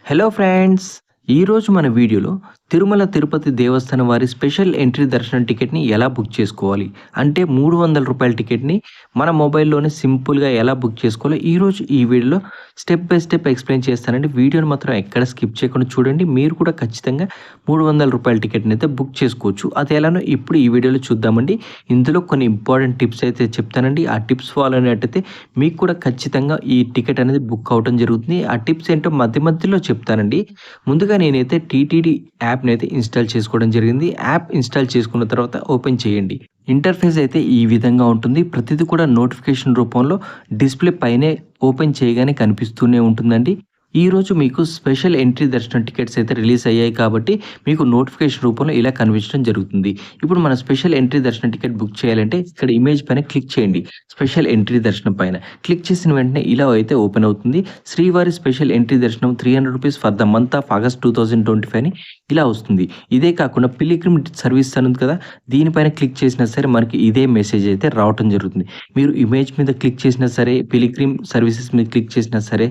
Hello friends! ఈరోజు మన వీడియోలో తిరుమల తిరుపతి దేవస్థానం వారి స్పెషల్ ఎంట్రీ దర్శనం టికెట్‌ని ఎలా బుక్ చేసుకోవాలి? అంటే రూ. 300 టికెట్‌ని మన మొబైల్‌లోనే సింపుల్‌గా ఎలా బుక్ చేసుకోవాలో ఈరోజు ఈ వీడియోలో స్టెప్ బై స్టెప్ ఎక్స్‌ప్లెయిన్ చేస్తానండి. వీడియోని మాత్రం ఎక్కడ స్కిప్ చేయకుండా చూడండి. మీరు కూడా ఖచ్చితంగా రూ. 300 టికెట్‌ని అయితే బుక్ చేసుకోవచ్చు. అది ఎలానో ఇప్పుడు ఈ వీడియోలో చూద్దామండి. ఇందులో కొన్ని ఇంపార్టెంట్ టిప్స్ అయితే చెప్తానండి. ఆ టిప్స్ ఫాలో అయినట్టయితే మీకు కూడా ఖచ్చితంగా ఈ టికెట్ అనేది బుక్ అవ్వడం జరుగుతుంది. ఆ టిప్స్ ఏంటో మధ్య మధ్యలో చెప్తానండి. ముందుగా నేనైతే టీటీడీ యాప్‌ని అయితే ఇన్‌స్టాల్ చేసుకోవడం జరిగింది. యాప్ ఇన్‌స్టాల్ చేసుకున్న తర్వాత ఓపెన్ చేయండి. ఇంటర్ఫేస్ అయితే ఈ విధంగా ఉంటుంది. ప్రతిది కూడా నోటిఫికేషన్ రూపంలో డిస్‌ప్లే పైనే ఓపెన్ చేయగానే కనిపిస్తూనే ఉంటుందండి. ఈరోజు మీకు స్పెషల్ ఎంట్రీ దర్శనం టికెట్స్ అయితే రిలీజ్ అయ్యాయి కాబట్టి మీకు నోటిఫికేషన్ రూపంలో ఇలా కనిపించడం జరుగుతుంది. ఇప్పుడు మన స్పెషల్ ఎంట్రీ దర్శనం టికెట్ బుక్ చేయాలంటే ఇక్కడ ఇమేజ్ పైన క్లిక్ చేయండి. స్పెషల్ ఎంట్రీ దర్శనం పైన క్లిక్ చేసిన వెంటనే ఇలా అయితే ఓపెన్ అవుతుంది. శ్రీవారి స్పెషల్ ఎంట్రీ దర్శనం రూ. 300 for the month of August 2025 అని ఇలా వస్తుంది. ఇదే కాకుండా పిలిగ్రిమ్ సర్వీస్ అని ఉంది కదా, దీనిపైన క్లిక్ చేసినా సరే మనకి ఇదే మెసేజ్ అయితే రావటం జరుగుతుంది. మీరు ఇమేజ్ మీద క్లిక్ చేసినా సరే, పిలిగ్రిమ్ సర్వీసెస్ మీద క్లిక్ చేసినా సరే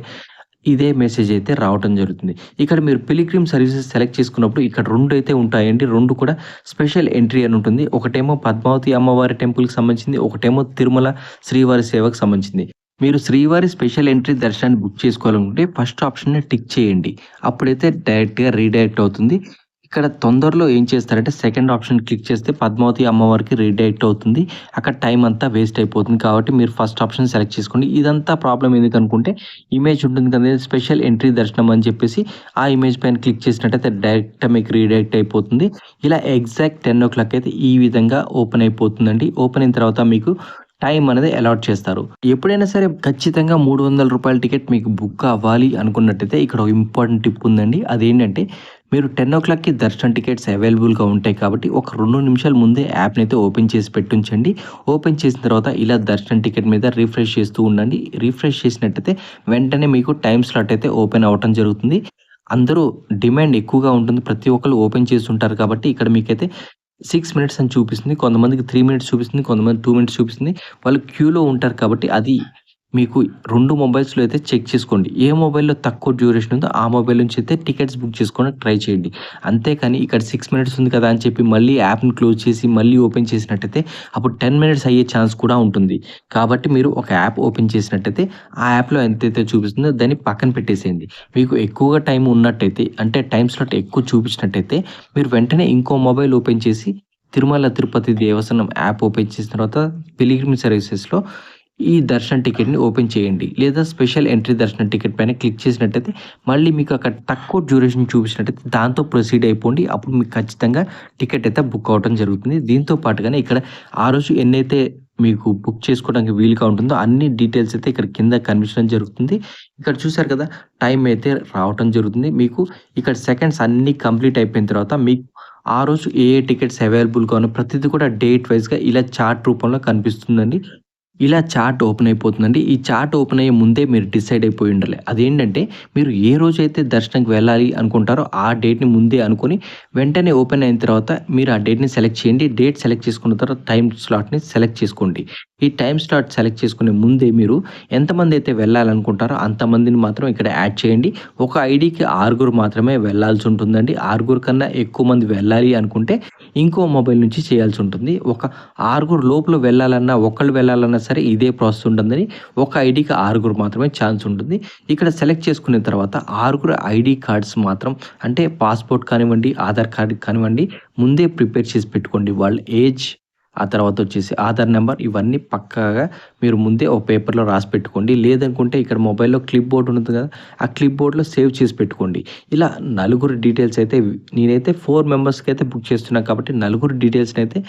ఇదే మెసేజ్ అయితే రావటం జరుగుతుంది. ఇక్కడ మీరు పిలిగ్రిమ్ సర్వీసెస్ సెలెక్ట్ చేసుకున్నప్పుడు ఇక్కడ 2 అయితే ఉంటాయండి. 2 కూడా స్పెషల్ ఎంట్రీ అని ఉంటుంది. ఒకటేమో పద్మావతి అమ్మవారి టెంపుల్‌కి సంబంధించింది. ఒకటేమో తిరుమల శ్రీవారి సేవకు సంబంధించింది. మీరు శ్రీవారి స్పెషల్ ఎంట్రీ దర్శనాన్ని బుక్ చేసుకోవాలనుకుంటే ఫస్ట్ ఆప్షన్‌ని టిక్ చేయండి. అప్పుడైతే డైరెక్ట్‌గా రీడైరెక్ట్ అవుతుంది. ఇక్కడ తొందరలో ఏం చేస్తారంటే సెకండ్ ఆప్షన్ క్లిక్ చేస్తే పద్మావతి అమ్మవారికి రీడైరెక్ట్ అవుతుంది. అక్కడ టైం అంతా వేస్ట్ అయిపోతుంది. కాబట్టి మీరు ఫస్ట్ ఆప్షన్ సెలెక్ట్ చేసుకోండి. ఇదంతా ప్రాబ్లమ్ ఎందుకనుకుంటే ఇమేజ్ ఉంటుంది కదా, స్పెషల్ ఎంట్రీ దర్శనం అని చెప్పేసి ఆ ఇమేజ్ పైన క్లిక్ చేసినట్టయితే డైరెక్ట్‌గా మీకు రీడైరెక్ట్ అయిపోతుంది. ఇలా ఎగ్జాక్ట్ 10:00 అయితే ఈ విధంగా ఓపెన్ అయిపోతుందండి. ఓపెన్ అయిన తర్వాత మీకు టైం అనేది అలాట్ చేస్తారు. ఎప్పుడైనా సరే ఖచ్చితంగా రూ. 300 టికెట్ మీకు బుక్ అవ్వాలి అనుకున్నట్టయితే ఇక్కడ ఒక ఇంపార్టెంట్ టిప్ ఉందండి. అదేంటంటే మీరు 10:00కి దర్శనం టికెట్స్ అవైలబుల్‌గా ఉంటాయి కాబట్టి ఒక 2 నిమిషాల ముందే యాప్‌ని అయితే ఓపెన్ చేసి పెట్టుంచండి. ఓపెన్ చేసిన తర్వాత ఇలా దర్శనం టికెట్ మీద రిఫ్రెష్ చేస్తూ ఉండండి. రిఫ్రెష్ చేసినట్టయితే వెంటనే మీకు టైమ్ స్లాట్ అయితే ఓపెన్ అవ్వటం జరుగుతుంది. అందరూ డిమాండ్ ఎక్కువగా ఉంటుంది. ప్రతి ఒక్కళ్ళు ఓపెన్ చేస్తుంటారు కాబట్టి ఇక్కడ మీకైతే 6 మినిట్స్ అని చూపిస్తుంది. కొంతమందికి 3 మినిట్స్ చూపిస్తుంది. కొంతమంది 2 మినిట్స్ చూపిస్తుంది. వాళ్ళు క్యూలో ఉంటారు కాబట్టి అది మీకు 2 మొబైల్స్‌లో అయితే చెక్ చేసుకోండి. ఏ మొబైల్‌లో తక్కువ డ్యూరేషన్ ఉందో ఆ మొబైల్ నుంచి అయితే టికెట్స్ బుక్ చేసుకోవడానికి ట్రై చేయండి. అంతేకాని ఇక్కడ 6 మినిట్స్ ఉంది కదా అని చెప్పి మళ్ళీ యాప్‌ని క్లోజ్ చేసి మళ్ళీ ఓపెన్ చేసినట్టయితే అప్పుడు 10 మినిట్స్ అయ్యే ఛాన్స్ కూడా ఉంటుంది. కాబట్టి మీరు ఒక యాప్ ఓపెన్ చేసినట్టయితే ఆ యాప్‌లో ఎంతైతే చూపిస్తుందో దాన్ని పక్కన పెట్టేసేయండి. మీకు ఎక్కువగా టైం ఉన్నట్టయితే అంటే టైమ్ స్లాట్ ఎక్కువ చూపించినట్టయితే మీరు వెంటనే ఇంకో మొబైల్ ఓపెన్ చేసి తిరుమల తిరుపతి దేవస్థానం యాప్ ఓపెన్ చేసిన తర్వాత పిలిగ్రిమ్ సర్వీసెస్‌లో ఈ దర్శనం టికెట్‌ని ఓపెన్ చేయండి. లేదా స్పెషల్ ఎంట్రీ దర్శనం టికెట్ పైన క్లిక్ చేసినట్టయితే మళ్ళీ మీకు అక్కడ తక్కువ డ్యూరేషన్ చూపించినట్టయితే దాంతో ప్రొసీడ్ అయిపోండి. అప్పుడు మీకు ఖచ్చితంగా టికెట్ అయితే బుక్ అవ్వడం జరుగుతుంది. దీంతో పాటుగానే ఇక్కడ ఆ రోజు ఎన్నైతే మీకు బుక్ చేసుకోవడానికి వీలుగా ఉంటుందో అన్ని డీటెయిల్స్ అయితే ఇక్కడ కింద కనిపించడం జరుగుతుంది. ఇక్కడ చూసారు కదా, టైం అయితే రావటం జరుగుతుంది. మీకు ఇక్కడ సెకండ్స్ అన్నీ కంప్లీట్ అయిపోయిన తర్వాత మీకు ఆ రోజు ఏ ఏ టికెట్స్ అవైలబుల్‌గా ఉన్నాయో ప్రతిది కూడా డేట్ వైస్‌గా ఇలా చార్ట్ రూపంలో కనిపిస్తుందండి. ఇలా చార్ట్ ఓపెన్ అయిపోతుందండి. ఈ చార్ట్ ఓపెన్ అయ్యే ముందే మీరు డిసైడ్ అయిపోయి ఉండాలి. అదేంటంటే మీరు ఏ రోజైతే దర్శనంకి వెళ్ళాలి అనుకుంటారో ఆ డేట్‌ని ముందే అనుకోని వెంటనే ఓపెన్ అయిన తర్వాత మీరు ఆ డేట్‌ని సెలెక్ట్ చేయండి. డేట్ సెలెక్ట్ చేసుకున్న తర్వాత టైమ్ స్లాట్‌ని సెలెక్ట్ చేసుకోండి. ఈ టైమ్ స్లాట్ సెలెక్ట్ చేసుకునే ముందే మీరు ఎంతమంది అయితే వెళ్ళాలనుకుంటారో అంతమందిని మాత్రం ఇక్కడ యాడ్ చేయండి. ఒక ఐడీకి 6 మాత్రమే వెళ్ళాల్సి ఉంటుందండి. 6 కన్నా ఎక్కువ మంది వెళ్ళాలి అనుకుంటే ఇంకో మొబైల్ నుంచి చేయాల్సి ఉంటుంది. ఒక 6 లోపల వెళ్ళాలన్నా, ఒకళ్ళు వెళ్ళాలన్నా సరే ఇదే ప్రాసెస్ ఉంటుందని ఒక ఐడీకి 6 మాత్రమే ఛాన్స్ ఉంటుంది. ఇక్కడ సెలెక్ట్ చేసుకున్న తర్వాత 6 ఐడీ కార్డ్స్ మాత్రం అంటే పాస్‌పోర్ట్ కానివ్వండి, ఆధార్ కార్డ్ కానివ్వండి ముందే ప్రిపేర్ చేసి పెట్టుకోండి. వాళ్ళ ఏజ్, ఆ తర్వాత వచ్చేసి ఆధార్ నెంబర్ ఇవన్నీ పక్కాగా మీరు ముందే ఒక పేపర్‌లో రాసి పెట్టుకోండి. లేదనుకుంటే ఇక్కడ మొబైల్‌లో క్లిప్ బోర్డ్ ఉంటుంది కదా, ఆ క్లిప్ బోర్డ్‌లో సేవ్ చేసి పెట్టుకోండి. ఇలా నలుగురు డీటెయిల్స్ అయితే నేనైతే 4 మెంబర్స్‌కి అయితే బుక్ చేస్తున్నా కాబట్టి నలుగురు డీటెయిల్స్‌ని అయితే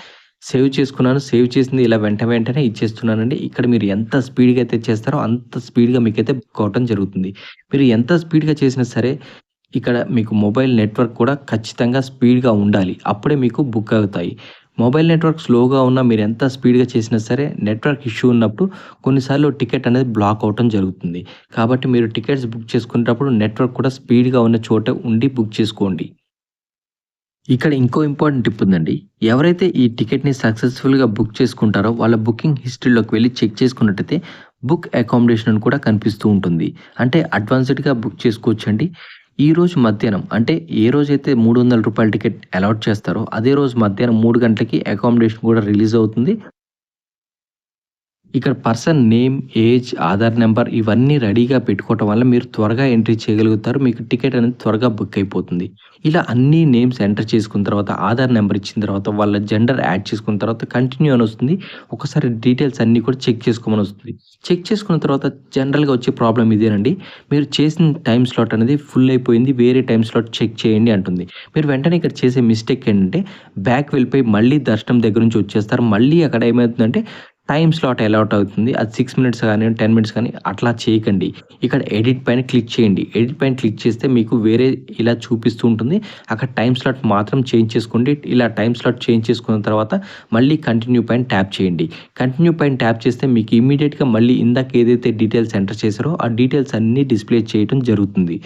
సేవ్ చేసుకున్నాను. సేవ్ చేసింది ఇలా వెంటనే ఇచ్చేస్తున్నానండి. ఇక్కడ మీరు ఎంత స్పీడ్‌గా అయితే చేస్తారో అంత స్పీడ్‌గా మీకైతే బుక్ అవ్వటం జరుగుతుంది. మీరు ఎంత స్పీడ్‌గా చేసినా సరే ఇక్కడ మీకు మొబైల్ నెట్వర్క్ కూడా ఖచ్చితంగా స్పీడ్‌గా ఉండాలి. అప్పుడే మీకు బుక్ అవుతాయి. మొబైల్ నెట్వర్క్ స్లోగా ఉన్నా మీరు ఎంత స్పీడ్‌గా చేసినా సరే నెట్వర్క్ ఇష్యూ ఉన్నప్పుడు కొన్నిసార్లు టికెట్ అనేది బ్లాక్ అవ్వటం జరుగుతుంది. కాబట్టి మీరు టికెట్స్ బుక్ చేసుకునేటప్పుడు నెట్వర్క్ కూడా స్పీడ్‌గా ఉన్న చోట ఉండి బుక్ చేసుకోండి. ఇక్కడ ఇంకో ఇంపార్టెంట్ టిప్ ఉందండి. ఎవరైతే ఈ టికెట్‌ని సక్సెస్‌ఫుల్‌గా బుక్ చేసుకుంటారో వాళ్ళ బుకింగ్ హిస్టరీలోకి వెళ్లి చెక్ చేసుకున్నట్టయితే బుక్ అకామిడేషన్ అని కూడా కనిపిస్తూ ఉంటుంది. అంటే అడ్వాన్స్‌డ్‌గా బుక్ చేసుకోవచ్చండి. ఈరోజు మధ్యాహ్నం అంటే ఏ రోజైతే రూ. 300 టికెట్ అలాట్ చేస్తారో అదే రోజు మధ్యాహ్నం 3 గంటలకి అకామిడేషన్ కూడా రిలీజ్ అవుతుంది. ఇక్కడ person name, age, Aadhaar number ఇవన్నీ రెడీగా పెట్టుకోవటం వల్ల మీరు త్వరగా ఎంట్రీ చేయగలుగుతారు. మీకు టికెట్ అనేది త్వరగా బుక్ అయిపోతుంది. ఇలా అన్ని నేమ్స్ ఎంటర్ చేసుకున్న తర్వాత, ఆధార్ నెంబర్ ఇచ్చిన తర్వాత, వాళ్ళ జెండర్ యాడ్ చేసుకున్న తర్వాత కంటిన్యూ అని వస్తుంది. ఒకసారి డీటెయిల్స్ అన్నీ కూడా చెక్ చేసుకోమని వస్తుంది. చెక్ చేసుకున్న తర్వాత జనరల్‌గా వచ్చే ప్రాబ్లమ్ ఇదేనండి. మీరు చేసిన టైమ్ స్లాట్ అనేది ఫుల్ అయిపోయింది. వేరే టైమ్ స్లాట్ చెక్ చేయండి అంటుంది. మీరు వెంటనే ఇక్కడ చేసే మిస్టేక్ ఏంటంటే బ్యాక్ వెళ్ళిపోయి మళ్ళీ దర్శనం దగ్గర నుంచి వచ్చేస్తారు. మళ్ళీ అక్కడ ఏమవుతుందంటే టైమ్ స్లాట్ అలాట్ అవుతుంది. అది 6 మినిట్స్ గాని, 10 మినిట్స్ కానీ అట్లా చేయకండి. ఇక్కడ ఎడిట్ పైన క్లిక్ చేయండి. ఎడిట్ పైన క్లిక్ చేస్తే మీకు వేరే ఇలా చూపిస్తూ ఉంటుంది. అక్కడ టైమ్ స్లాట్ మాత్రం చేంజ్ చేసుకోండి. ఇలా టైమ్ స్లాట్ చేంజ్ చేసుకున్న తర్వాత మళ్ళీ కంటిన్యూ పైన ట్యాప్ చేయండి. కంటిన్యూ పైన ట్యాప్ చేస్తే మీకు ఇమ్మీడియేట్‌గా మళ్ళీ ఇందాక ఏదైతే డీటెయిల్స్ ఎంటర్ చేశారో ఆ డీటెయిల్స్ అన్నీ డిస్‌ప్లే చేయడం జరుగుతుంది.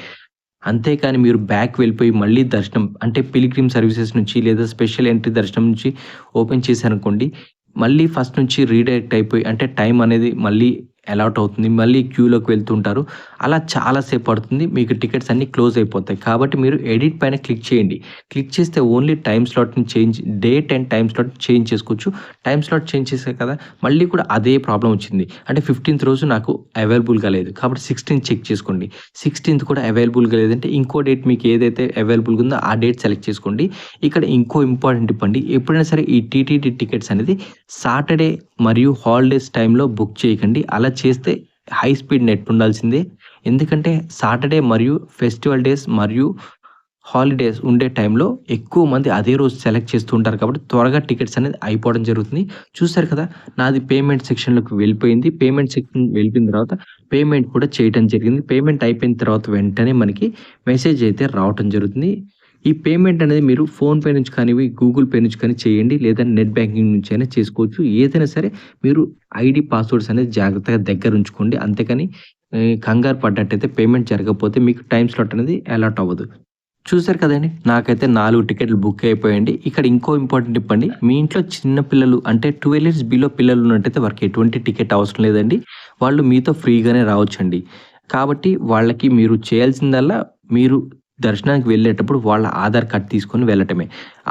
అంతేకాని మీరు బ్యాక్ వెళ్ళిపోయి మళ్ళీ దర్శనం అంటే పిల్గ్రిమ్ సర్వీసెస్ నుంచి లేదా స్పెషల్ ఎంట్రీ దర్శనం నుంచి ఓపెన్ చేశారనుకోండి, మళ్ళీ ఫస్ట్ నుంచి రీడైరెక్ట్ అయిపోయి అంటే టైం అనేది మళ్ళీ అలాట్ అవుతుంది. మళ్ళీ క్యూలోకి వెళ్తుంటారు. అలా చాలా సేపు పడుతుంది. మీకు టికెట్స్ అన్నీ క్లోజ్ అయిపోతాయి. కాబట్టి మీరు ఎడిట్ పైన క్లిక్ చేయండి. క్లిక్ చేస్తే ఓన్లీ టైమ్ స్లాట్‌ని change date and time slot change చేసుకోవచ్చు. టైమ్ స్లాట్ చేంజ్ చేశారు కదా! మళ్ళీ కూడా అదే ప్రాబ్లమ్ వచ్చింది. అంటే 15థ్ రోజు నాకు అవైలబుల్‌గా లేదు. కాబట్టి 16థ్ చెక్ చేసుకోండి. 16థ్ కూడా అవైలబుల్‌గా లేదంటే ఇంకో డేట్ మీకు ఏదైతే అవైలబుల్‌గా ఉందో ఆ డేట్ సెలెక్ట్ చేసుకోండి. ఇక్కడ ఇంకో ఇంపార్టెంట్ టిప్ అండి. ఎప్పుడైనా సరే ఈ టీటీడీ టికెట్స్ అనేది సాటర్డే మరియు హాలిడేస్ టైంలో బుక్ చేయకండి. అలా చేస్తే హై స్పీడ్ నెట్ ఉండాల్సిందే. ఎందుకంటే సాటర్డే మరియు ఫెస్టివల్ డేస్ మరియు హాలిడేస్ ఉండే టైంలో ఎక్కువ మంది అదే రోజు సెలెక్ట్ చేస్తూ ఉంటారు. కాబట్టి త్వరగా టికెట్స్ అనేది అయిపోవడం జరుగుతుంది. చూసారు కదా! నాది పేమెంట్ సెక్షన్‌లోకి వెళ్ళిపోయింది. పేమెంట్ సెక్షన్ వెళ్ళిపోయిన తర్వాత పేమెంట్ కూడా చేయటం జరిగింది. పేమెంట్ అయిపోయిన తర్వాత వెంటనే మనకి మెసేజ్ అయితే రావటం జరుగుతుంది. ఈ పేమెంట్ అనేది మీరు ఫోన్‌పే నుంచి కానివి, గూగుల్ పే నుంచి కానీ చేయండి. లేదా నెట్ బ్యాంకింగ్ నుంచి అయినా చేసుకోవచ్చు. ఏదైనా సరే మీరు ఐడీ, పాస్వర్డ్స్ అనేది జాగ్రత్తగా దగ్గర ఉంచుకోండి. అంతేకాని కంగారు పడ్డట్టయితే పేమెంట్ జరగకపోతే మీకు టైమ్ స్లాట్ అనేది అలాట్ అవ్వదు. చూసారు కదండీ! నాకైతే 4 టికెట్లు బుక్ అయిపోయాయండి. ఇక్కడ ఇంకో ఇంపార్టెంట్ టిప్ అండి. మీ ఇంట్లో చిన్న పిల్లలు అంటే 12 ఇయర్స్ బిలో పిల్లలు ఉన్నట్టయితే వారికి ఎటువంటి టికెట్ అవసరం లేదండి. వాళ్ళు మీతో ఫ్రీగానే రావచ్చండి. కాబట్టి వాళ్ళకి మీరు చేయాల్సిందల్లా మీరు దర్శనానికి వెళ్ళేటప్పుడు వాళ్ళ ఆధార్ కార్డ్ తీసుకొని వెళ్ళటమే.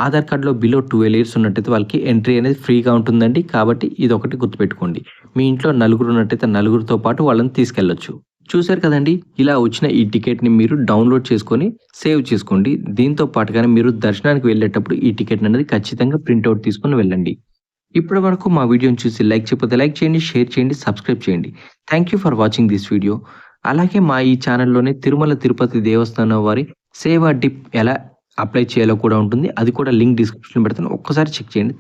ఆధార్ కార్డ్‌లో బిలో 12 ఇయర్స్ ఉన్నట్టయితే వాళ్ళకి ఎంట్రీ అనేది ఫ్రీగా ఉంటుందండి. కాబట్టి ఇదొకటి గుర్తుపెట్టుకోండి. మీ ఇంట్లో నలుగురు ఉన్నట్టయితే నలుగురితో పాటు వాళ్ళని తీసుకెళ్ళొచ్చు. చూసారు కదండీ! ఇలా వచ్చిన ఈ టికెట్‌ని మీరు డౌన్‌లోడ్ చేసుకొని సేవ్ చేసుకోండి. దీంతో పాటుగానే మీరు దర్శనానికి వెళ్ళేటప్పుడు ఈ టికెట్ అనేది ఖచ్చితంగా ప్రింటౌట్ తీసుకొని వెళ్ళండి. ఇప్పటి వరకు మా వీడియోని చూసి లైక్ చేయకపోతే లైక్ చేయండి, షేర్ చేయండి, సబ్స్క్రైబ్ చేయండి. Thank you for watching this video. అలాగే మా ఈ ఛానల్‌లోనే తిరుమల తిరుపతి దేవస్థానం వారి సేవా డిప్ ఎలా అప్లై చేయాలో కూడా ఉంటుంది. అది కూడా లింక్ డిస్క్రిప్షన్‌లో పెడతాను. ఒక్కసారి చెక్ చేయండి.